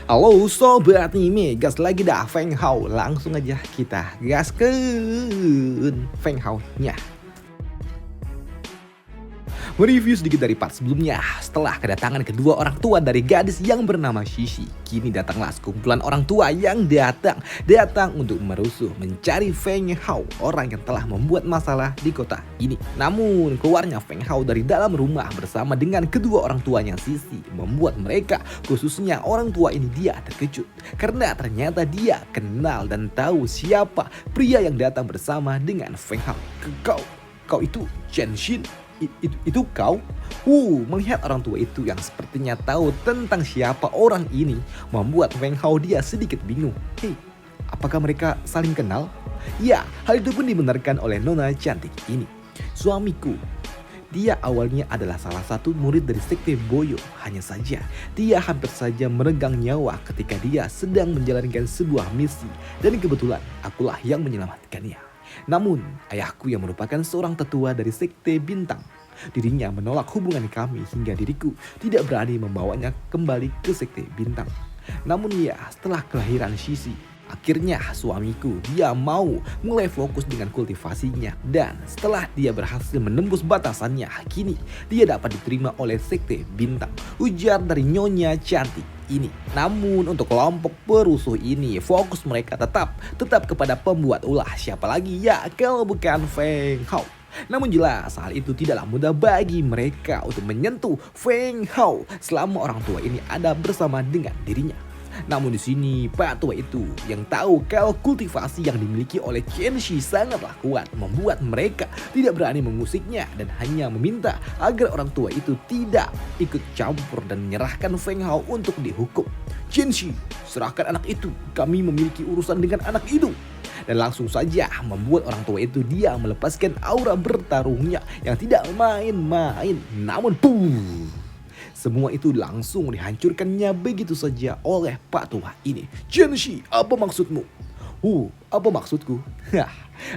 Halo sobat anime, gas lagi dah Feng Hao. Langsung aja kita gaskeun Feng Hao-nya. Mereview sedikit dari part sebelumnya. Setelah kedatangan kedua orang tua dari gadis yang bernama Shishi, kini datanglah sekumpulan orang tua yang datang untuk merusuh mencari Feng Hao, orang yang telah membuat masalah di kota ini. Namun keluarnya Feng Hao dari dalam rumah bersama dengan kedua orang tuanya Shishi membuat mereka, khususnya orang tua ini, dia terkejut karena ternyata dia kenal dan tahu siapa pria yang datang bersama dengan Feng Hao. Kau itu Chenshin? Itu kau? Melihat orang tua itu yang sepertinya tahu tentang siapa orang ini membuat Feng Hao dia sedikit bingung. Hei, apakah mereka saling kenal? Ya, hal itu pun dibenarkan oleh nona cantik ini. Suamiku. Dia awalnya adalah salah satu murid dari sekte Boyo. Hanya saja, dia hampir saja meregang nyawa ketika dia sedang menjalankan sebuah misi. Dan kebetulan, akulah yang menyelamatkannya. Namun, ayahku yang merupakan seorang tetua dari sekte bintang, dirinya menolak hubungan kami hingga diriku tidak berani membawanya kembali ke sekte bintang. Namun ya, setelah kelahiran Shishi, akhirnya suamiku dia mau mulai fokus dengan kultivasinya. Dan setelah dia berhasil menembus batasannya, kini dia dapat diterima oleh sekte bintang, ujar dari nyonya cantik ini. Namun untuk kelompok perusuh ini, fokus mereka tetap kepada pembuat ulah. Siapa lagi ya kalau bukan Feng Hao. Namun jelas hal itu tidaklah mudah bagi mereka untuk menyentuh Feng Hao selama orang tua ini ada bersama dengan dirinya. Namun di sini Pak Tua itu yang tahu kalau kultivasi yang dimiliki oleh Chenshi sangatlah kuat, membuat mereka tidak berani mengusiknya dan hanya meminta agar orang tua itu tidak ikut campur dan menyerahkan Feng Hao untuk dihukum. Chenshi, serahkan anak itu, kami memiliki urusan dengan anak itu. Dan langsung saja membuat orang tua itu dia melepaskan aura bertarungnya yang tidak main-main. Namun semua itu langsung dihancurkannya begitu saja oleh Pak Tua ini. Chenshi, apa maksudmu? Apa maksudku?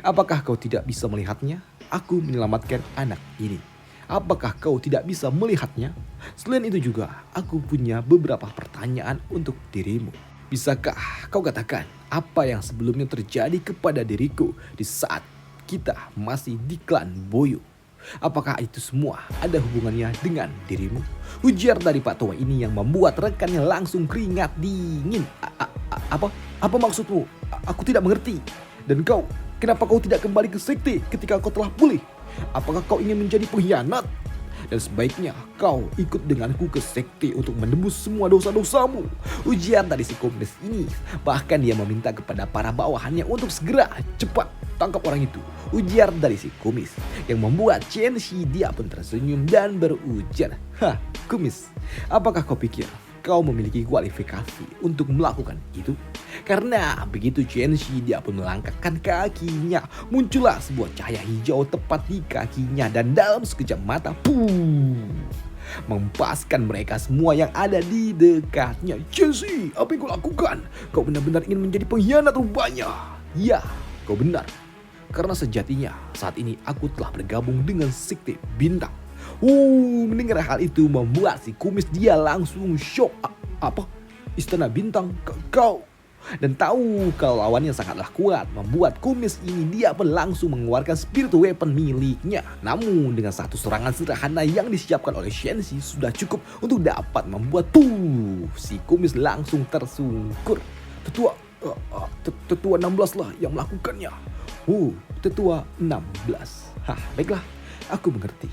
Apakah kau tidak bisa melihatnya? Aku menyelamatkan anak ini. Apakah kau tidak bisa melihatnya? Selain itu juga, aku punya beberapa pertanyaan untuk dirimu. Bisakah kau katakan apa yang sebelumnya terjadi kepada diriku di saat kita masih di klan Boyo? Apakah itu semua ada hubungannya dengan dirimu? Ujar dari Pak Tua ini yang membuat rekannya langsung keringat dingin. Apa maksudmu? Aku tidak mengerti. Dan kau, kenapa kau tidak kembali ke sekte ketika kau telah pulih? Apakah kau ingin menjadi pengkhianat? Dan sebaiknya kau ikut denganku ke sekte untuk menebus semua dosa-dosamu. Ujian dari si komunis ini. Bahkan dia meminta kepada para bawahannya untuk segera cepat tangkap orang itu. Ujar dari si kumis yang membuat Chenshi dia pun tersenyum dan berujar, kumis, apakah kau pikir kau memiliki kualifikasi untuk melakukan itu? Karena begitu Chenshi dia pun melangkahkan kakinya, muncullah sebuah cahaya hijau tepat di kakinya dan dalam sekejap mata mempaskan mereka semua yang ada di dekatnya. Chenshi, apa yang kau lakukan? Kau benar-benar ingin menjadi pengkhianat rupanya. Ya, kau benar. Karena sejatinya saat ini aku telah bergabung dengan sekte bintang. Mendengar hal itu membuat si kumis dia langsung shock. Apa? Istana bintang? Kau? Dan tahu kalau lawannya sangatlah kuat, membuat kumis ini dia pun langsung mengeluarkan spirit weapon miliknya. Namun dengan satu serangan sederhana yang disiapkan oleh Chenshi sudah cukup untuk dapat membuat si kumis langsung tersungkur. Tetua 16 lah yang melakukannya. Tetua 16. Baiklah, aku mengerti.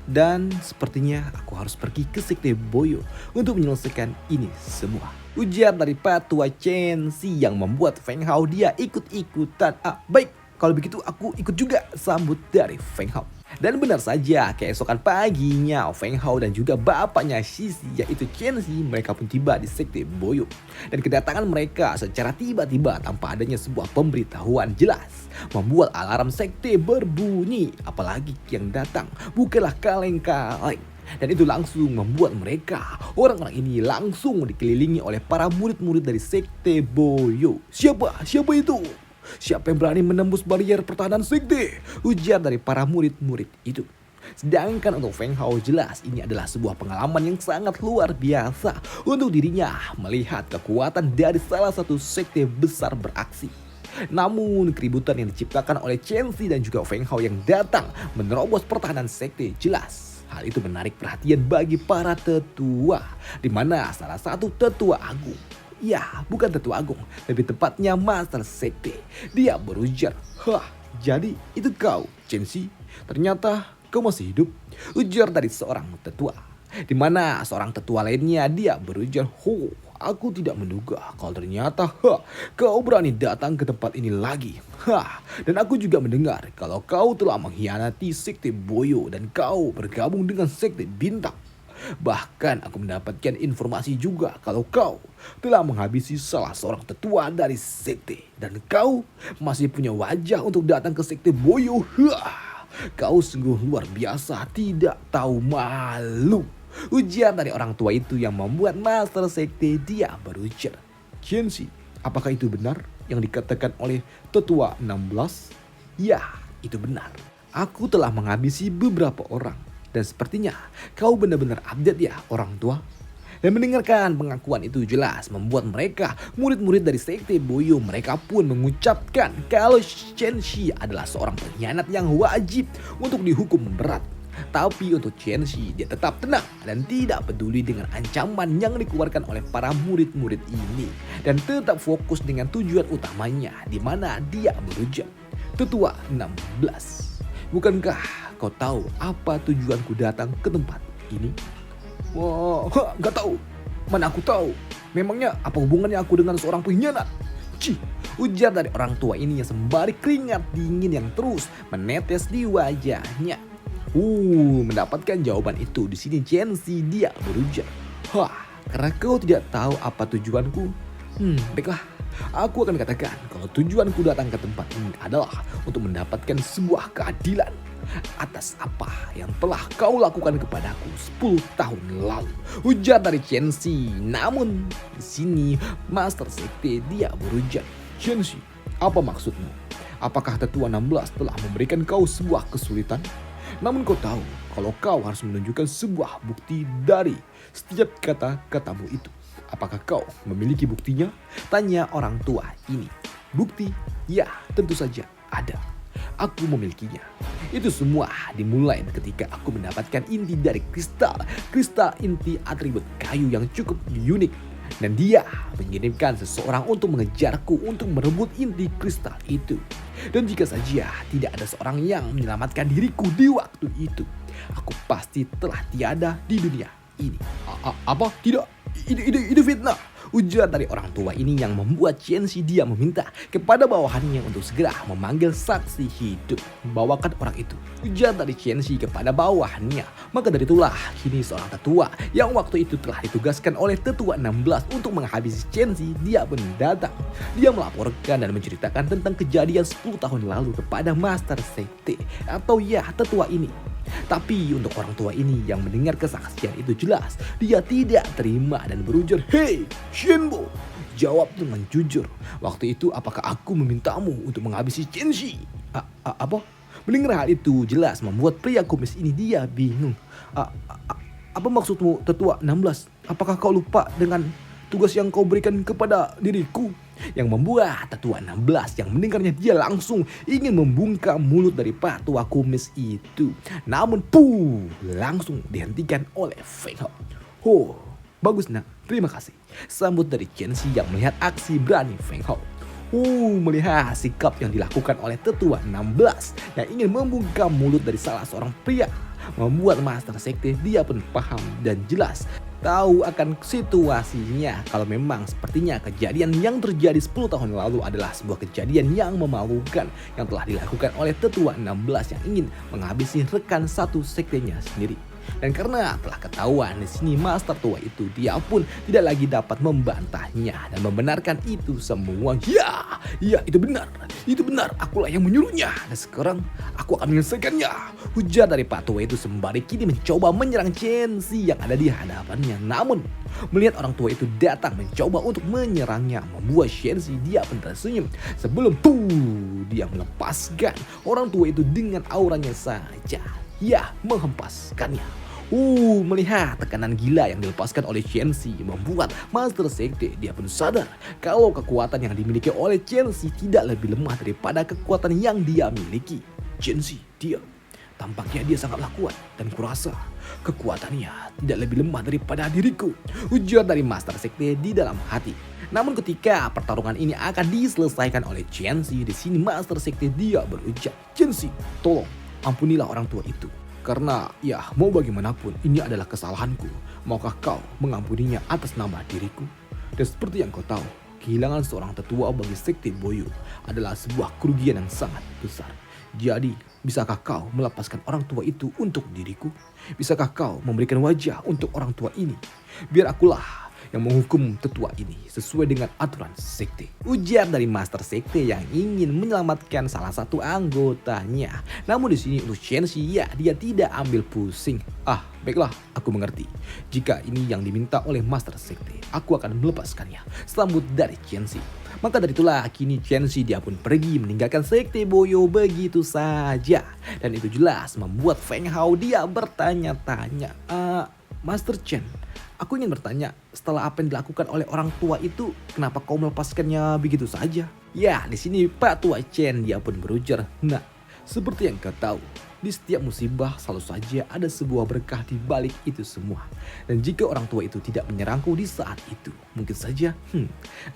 Dan sepertinya aku harus pergi ke sekte Boyo untuk menyelesaikan ini semua. Ujar dari Pak Tua Chenshi yang membuat Feng Hao dia ikut-ikutan. Baik, kalau begitu aku ikut juga, sambut dari Feng Hao. Dan benar saja, keesokan paginya Feng Hao dan juga bapaknya Shishi yaitu Chenshi mereka pun tiba di sekte Boyo. Dan kedatangan mereka secara tiba-tiba tanpa adanya sebuah pemberitahuan jelas membuat alarm sekte berbunyi. Apalagi yang datang bukanlah kaleng-kaleng. Dan itu langsung membuat mereka, orang-orang ini langsung dikelilingi oleh para murid-murid dari sekte Boyo. Siapa itu? Siapa yang berani menembus barrier pertahanan sekte? Ujar dari para murid-murid itu. Sedangkan untuk Feng Hao jelas ini adalah sebuah pengalaman yang sangat luar biasa untuk dirinya melihat kekuatan dari salah satu sekte besar beraksi. Namun keributan yang diciptakan oleh Chen Xi dan juga Feng Hao yang datang menerobos pertahanan sekte jelas. Hal itu menarik perhatian bagi para tetua, di mana salah satu tetua agung, ya bukan tetua agung, lebih tepatnya master sekte, dia berujar, "Hah, jadi itu kau, Chen Xi? Ternyata kau masih hidup," ujar dari seorang tetua. Di mana seorang tetua lainnya dia berujar, "Ho, aku tidak menduga kalau ternyata kau berani datang ke tempat ini lagi. Dan aku juga mendengar kalau kau telah mengkhianati sekte Boyo dan kau bergabung dengan sekte Bintang. Bahkan aku mendapatkan informasi juga kalau kau telah menghabisi salah seorang tetua dari sekte. Dan kau masih punya wajah untuk datang ke sekte Boyo. Kau sungguh luar biasa, tidak tahu malu," ujar dari orang tua itu yang membuat master sekte dia berujar, "Chen Xi, apakah itu benar yang dikatakan oleh tetua 16? Ya, itu benar. Aku telah menghabisi beberapa orang. Dan sepertinya kau benar-benar update ya orang tua." Dan mendengarkan pengakuan itu jelas membuat mereka murid-murid dari sekte Boyo mereka pun mengucapkan kalau Chen Xi adalah seorang pengkhianat yang wajib untuk dihukum berat. Tapi untuk Chen Xi dia tetap tenang dan tidak peduli dengan ancaman yang dikeluarkan oleh para murid-murid ini. Dan tetap fokus dengan tujuan utamanya di mana dia berujar, "Tetua 16, bukankah kau tahu apa tujuanku datang ke tempat ini?" "Wah, nggak tahu. Mana aku tahu. Memangnya apa hubungannya aku dengan seorang pengkhianat?" Cih, ujar dari orang tua ini yang sembari keringat dingin yang terus menetes di wajahnya. Mendapatkan jawaban itu di sini Chen Xi dia berujar, "Karena kau tidak tahu apa tujuanku. Baiklah, aku akan katakan kalau tujuanku datang ke tempat ini adalah untuk mendapatkan sebuah keadilan atas apa yang telah kau lakukan kepadaku 10 tahun lalu," ujar dari Chen Xi. Namun di sini master sekte dia berujar, "Chen Xi, apa maksudmu? Apakah tetua 16 telah memberikan kau sebuah kesulitan? Namun kau tahu kalau kau harus menunjukkan sebuah bukti dari setiap kata-katamu itu. Apakah kau memiliki buktinya?" tanya orang tua ini. "Bukti? Ya, tentu saja ada. Aku memilikinya. Itu semua dimulai ketika aku mendapatkan inti dari kristal inti atribut kayu yang cukup unik. Dan dia mengirimkan seseorang untuk mengejarku untuk merebut inti kristal itu. Dan jika saja tidak ada seorang yang menyelamatkan diriku di waktu itu, aku pasti telah tiada di dunia ini." Apa? Tidak? Itu fitnah," ujar dari orang tua ini yang membuat Chen Xi dia meminta kepada bawahannya untuk segera memanggil saksi hidup. "Bawakan orang itu," ujar dari Chen Xi kepada bawahannya. Maka dari itulah kini seorang tetua yang waktu itu telah ditugaskan oleh tetua 16 untuk menghabisi Chen Xi dia pun datang. Dia melaporkan dan menceritakan tentang kejadian 10 tahun lalu kepada master sekte atau ya tetua ini. Tapi untuk orang tua ini yang mendengar kesaksian itu jelas dia tidak terima dan berujar, "Hei Shenbo, jawab dengan jujur. Waktu itu apakah aku memintamu untuk menghabisi Chen Xi?" Apa? Mendengar hal itu jelas membuat pria kumis ini dia bingung. Apa maksudmu tetua 16? Apakah kau lupa dengan tugas yang kau berikan kepada diriku?" Yang membuat tetua 16 yang mendengarnya dia langsung ingin membungkam mulut dari pak tua kumis itu. Namun langsung dihentikan oleh Feng Hao. "Bagus nak, terima kasih," sambut dari Chen Xi yang melihat aksi berani Feng Hao. Melihat sikap yang dilakukan oleh tetua 16 yang ingin membungkam mulut dari salah seorang pria, membuat master sekte dia pun paham dan jelas tahu akan situasinya kalau memang sepertinya kejadian yang terjadi 10 tahun lalu adalah sebuah kejadian yang memalukan yang telah dilakukan oleh tetua 16 yang ingin menghabisi rekan satu sektenya sendiri. Dan karena telah ketahuan di sini master tua itu, dia pun tidak lagi dapat membantahnya dan membenarkan itu semua. Ya, itu benar, akulah yang menyuruhnya dan sekarang aku akan menyelesaikannya, ujar dari pak tua itu sembari kini mencoba menyerang Chen Xi yang ada di hadapannya. Namun melihat orang tua itu datang mencoba untuk menyerangnya, membuat Chen Xi dia pun tersenyum sebelum dia melepaskan orang tua itu dengan auranya saja. menghempaskannya. Melihat tekanan gila yang dilepaskan oleh Chelsea membuat Master Sekte dia pun sadar kalau kekuatan yang dimiliki oleh Chelsea tidak lebih lemah daripada kekuatan yang dia miliki. Chelsea, tampaknya dia sangatlah kuat dan kurasa kekuatannya tidak lebih lemah daripada diriku, ujar dari Master Sekte di dalam hati. Namun ketika pertarungan ini akan diselesaikan oleh Chelsea, di sini Master Sekte dia berujar, Chelsea, tolong ampunilah orang tua itu. Karena mau bagaimanapun ini adalah kesalahanku. Maukah kau mengampuninya atas nama diriku? Dan seperti yang kau tahu, kehilangan seorang tetua bagi Sekte Boyo adalah sebuah kerugian yang sangat besar. Jadi, bisakah kau melepaskan orang tua itu untuk diriku? Bisakah kau memberikan wajah untuk orang tua ini? Biar akulah yang menghukum tetua ini sesuai dengan aturan sekte, ujar dari Master Sekte yang ingin menyelamatkan salah satu anggotanya. Namun di sini untuk Chelsea dia tidak ambil pusing. Baiklah, aku mengerti. Jika ini yang diminta oleh Master Sekte, aku akan melepaskannya, sambut dari Chelsea. Maka dari itulah kini Chelsea dia pun pergi meninggalkan Sekte Boyo begitu saja. Dan itu jelas membuat Feng Hao dia bertanya-tanya, Master Chen, aku ingin bertanya, setelah apa yang dilakukan oleh orang tua itu, kenapa kau melepaskannya begitu saja? Di sini Pak Tua Chen dia pun berujar, nah, seperti yang kau tahu, di setiap musibah selalu saja ada sebuah berkah di balik itu semua. Dan jika orang tua itu tidak menyerangku di saat itu, mungkin saja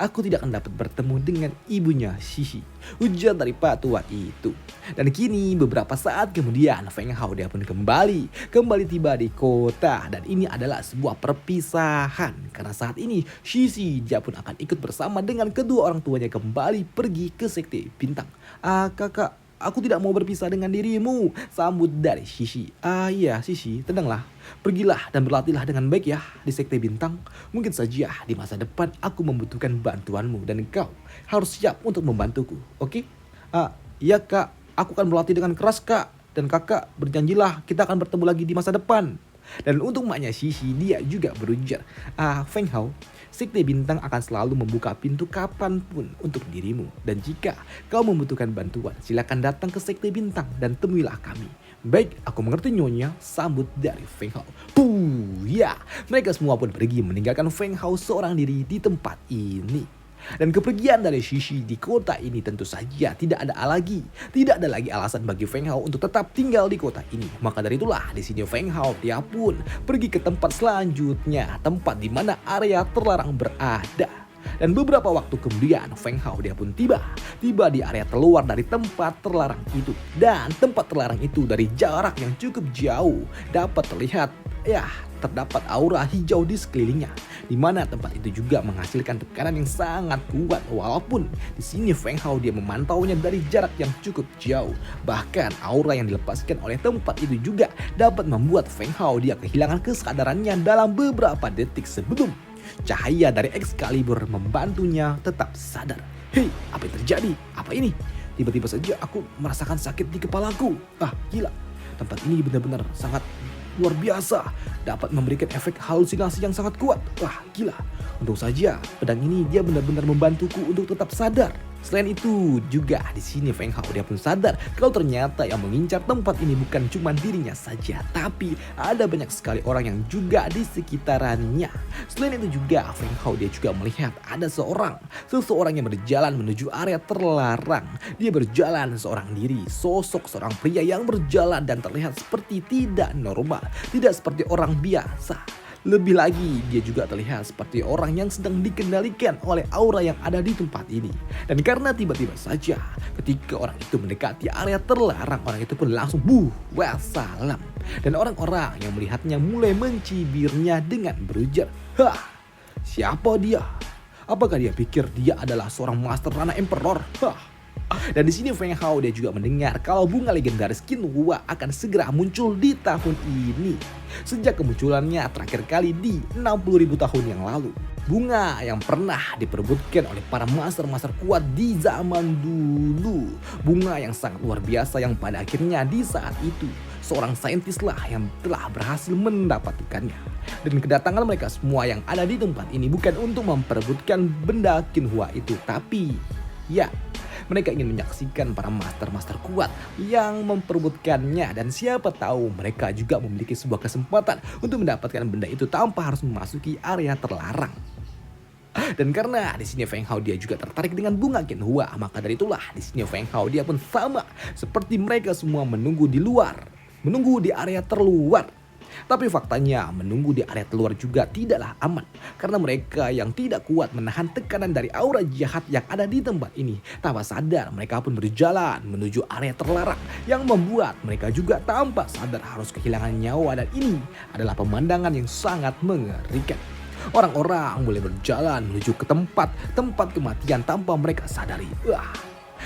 aku tidak akan dapat bertemu dengan ibunya Shishi, ujar dari Pak Tua itu. Dan kini beberapa saat kemudian Feng Hao dia pun kembali tiba di kota. Dan ini adalah sebuah perpisahan, karena saat ini Shishi dia pun akan ikut bersama dengan kedua orang tuanya kembali pergi ke Sekte Bintang. Kakak, aku tidak mau berpisah dengan dirimu, sambut dari Shishi. Shishi, tenanglah. Pergilah dan berlatihlah dengan baik ya di Sekte Bintang. Mungkin saja di masa depan aku membutuhkan bantuanmu dan kau harus siap untuk membantuku, oke? Iya kak, aku akan berlatih dengan keras kak. Dan kakak berjanjilah kita akan bertemu lagi di masa depan. Dan untuk maknya Shishi dia juga berujar, Feng Hao, Sekte Bintang akan selalu membuka pintu kapanpun untuk dirimu. Dan jika kau membutuhkan bantuan, silakan datang ke Sekte Bintang dan temuilah kami. Baik, aku mengerti nyonya, sambut dari Feng Hao. Mereka semua pun pergi meninggalkan Feng Hao seorang diri di tempat ini. Dan kepergian dari Shishi di kota ini tentu saja tidak ada lagi alasan bagi Feng Hao untuk tetap tinggal di kota ini. Maka dari itulah di sini Feng Hao dia pun pergi ke tempat selanjutnya, tempat di mana area terlarang berada. Dan beberapa waktu kemudian Feng Hao dia pun tiba di area terluar dari tempat terlarang itu. Dan tempat terlarang itu dari jarak yang cukup jauh dapat terlihat terdapat aura hijau di sekelilingnya, di mana tempat itu juga menghasilkan tekanan yang sangat kuat. Walaupun di sini Feng Hao dia memantaunya dari jarak yang cukup jauh. Bahkan aura yang dilepaskan oleh tempat itu juga dapat membuat Feng Hao dia kehilangan kesadarannya dalam beberapa detik sebelum cahaya dari Excalibur membantunya tetap sadar. Hei, apa yang terjadi? Apa ini? Tiba-tiba saja aku merasakan sakit di kepalaku. Gila. Tempat ini benar-benar sangat luar biasa, dapat memberikan efek halusinasi yang sangat kuat. Gila. Untung saja pedang ini dia benar-benar membantuku untuk tetap sadar. Selain itu juga di sini Feng Hao dia pun sadar kalau ternyata yang mengincar tempat ini bukan cuma dirinya saja, tapi ada banyak sekali orang yang juga di sekitarannya. Selain itu juga Feng Hao dia juga melihat ada seseorang yang berjalan menuju area terlarang. Dia berjalan seorang diri, sosok seorang pria yang berjalan dan terlihat seperti tidak normal, tidak seperti orang biasa. Lebih lagi, dia juga terlihat seperti orang yang sedang dikendalikan oleh aura yang ada di tempat ini. Dan karena tiba-tiba saja ketika orang itu mendekati area terlarang, orang itu pun langsung wassalam. Dan orang-orang yang melihatnya mulai mencibirnya dengan berujar, siapa dia? Apakah dia pikir dia adalah seorang Master Rana Emperor? Dan di sini Feng Hao dia juga mendengar kalau bunga legendaris Qinghua akan segera muncul di tahun ini. Sejak kemunculannya terakhir kali di 60.000 tahun yang lalu. Bunga yang pernah diperebutkan oleh para master-master kuat di zaman dulu. Bunga yang sangat luar biasa yang pada akhirnya di saat itu seorang saintis lah yang telah berhasil mendapatkannya. Dan kedatangan mereka semua yang ada di tempat ini bukan untuk memperebutkan benda Qinghua itu, tapi Mereka ingin menyaksikan para master-master kuat yang memperebutkannya, dan siapa tahu mereka juga memiliki sebuah kesempatan untuk mendapatkan benda itu tanpa harus memasuki area terlarang. Dan karena di sini Feng Hao dia juga tertarik dengan bunga Qinghua, maka dari itulah di sini Feng Hao dia pun sama seperti mereka semua menunggu di luar, menunggu di area terluar. Tapi faktanya menunggu di area terluar juga tidaklah aman, karena mereka yang tidak kuat menahan tekanan dari aura jahat yang ada di tempat ini. Tanpa sadar mereka pun berjalan menuju area terlarang yang membuat mereka juga tanpa sadar harus kehilangan nyawa, dan ini adalah pemandangan yang sangat mengerikan. Orang-orang mulai berjalan menuju ke tempat kematian tanpa mereka sadari.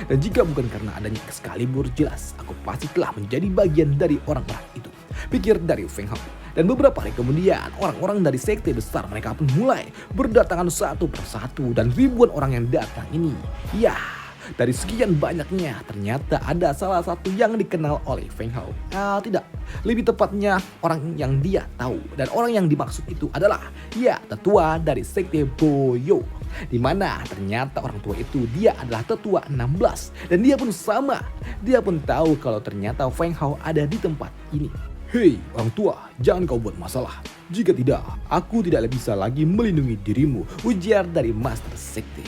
Dan jika bukan karena adanya Excalibur, jelas aku pasti telah menjadi bagian dari orang-orang itu, pikir dari Feng Hao. Dan beberapa hari kemudian, orang-orang dari sekte besar mereka pun mulai berdatangan satu persatu, dan ribuan orang yang datang ini, ya, dari sekian banyaknya ternyata ada salah satu yang dikenal oleh Feng Hao. Tidak, lebih tepatnya orang yang dia tahu, dan orang yang dimaksud itu adalah, ya, tetua dari sekte Boyo. Di mana ternyata orang tua itu dia adalah tetua 16, dan dia pun sama. Dia pun tahu kalau ternyata Feng Hao ada di tempat ini. Hei orang tua, jangan kau buat masalah. Jika tidak, aku tidak bisa lagi melindungi dirimu, ujar dari Master Sekte.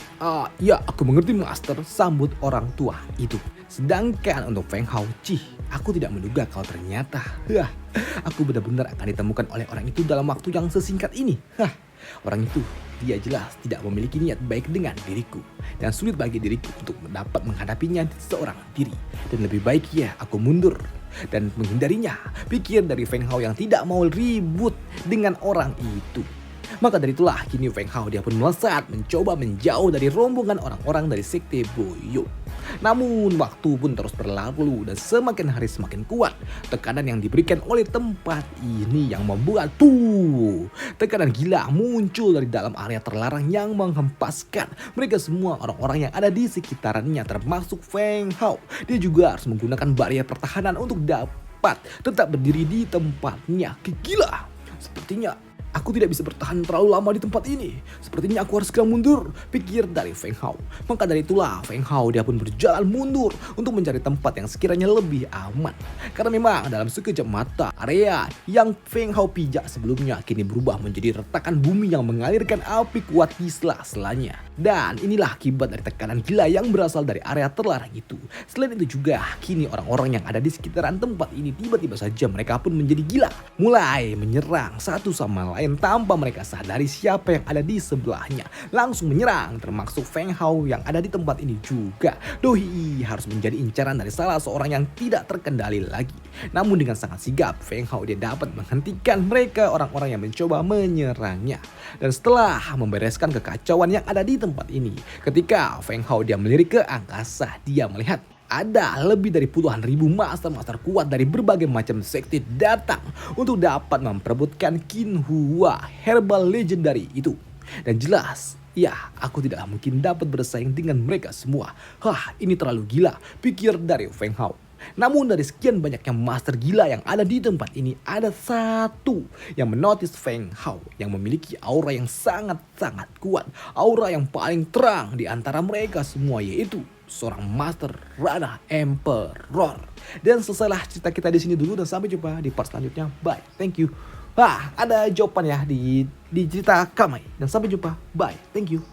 Ya, aku mengerti Master, sambut orang tua itu. Sedangkan untuk Feng Hao, aku tidak menduga kalau ternyata, aku benar-benar akan ditemukan oleh orang itu dalam waktu yang sesingkat ini. Orang itu, dia jelas tidak memiliki niat baik dengan diriku, dan sulit bagi diriku untuk dapat menghadapinya seorang diri. Dan lebih baik ya aku mundur dan menghindarinya, pikir dari Feng Hao yang tidak mau ribut dengan orang itu. Maka dari itulah kini Feng Hao dia pun melesat mencoba menjauh dari rombongan orang-orang dari sekte Boyo. Namun waktu pun terus berlalu dan semakin hari semakin kuat tekanan yang diberikan oleh tempat ini yang membuat tekanan gila muncul dari dalam area terlarang yang menghempaskan mereka semua orang-orang yang ada di sekitarannya, termasuk Feng Hao. Dia juga harus menggunakan barrier pertahanan untuk dapat tetap berdiri di tempatnya. Gila, sepertinya aku tidak bisa bertahan terlalu lama di tempat ini. Sepertinya aku harus segera mundur, pikir dari Feng Hao. Maka dari itulah Feng Hao dia pun berjalan mundur untuk mencari tempat yang sekiranya lebih aman. Karena memang dalam sekejap mata, area yang Feng Hao pijak sebelumnya kini berubah menjadi retakan bumi yang mengalirkan api kuat di sela-selanya. Dan inilah akibat dari tekanan gila yang berasal dari area terlarang itu. Selain itu juga, kini orang-orang yang ada di sekitaran tempat ini tiba-tiba saja mereka pun menjadi gila, mulai menyerang satu sama lain tanpa mereka sadari siapa yang ada di sebelahnya. Langsung menyerang, termasuk Feng Hao yang ada di tempat ini juga. Doi harus menjadi incaran dari salah seorang yang tidak terkendali lagi. Namun dengan sangat sigap, Feng Hao dia dapat menghentikan mereka orang-orang yang mencoba menyerangnya. Dan setelah membereskan kekacauan yang ada di tempat ini, ketika Feng Hao dia melirik ke angkasa, dia melihat ada lebih dari puluhan ribu master-master kuat dari berbagai macam sekte datang untuk dapat memperebutkan Qinghua herbal legendary itu. Dan jelas, ya, aku tidak mungkin dapat bersaing dengan mereka semua. Ini terlalu gila, pikir dari Feng Hao. Namun dari sekian banyaknya master gila yang ada di tempat ini, ada satu yang menotis Feng Hao yang memiliki aura yang sangat-sangat kuat. Aura yang paling terang di antara mereka semua, yaitu seorang master Ranah Emperor. Dan selesailah cerita kita di sini dulu, dan sampai jumpa di part selanjutnya. Bye, thank you. Ada jawaban ya di cerita Kamai. Dan sampai jumpa. Bye, thank you.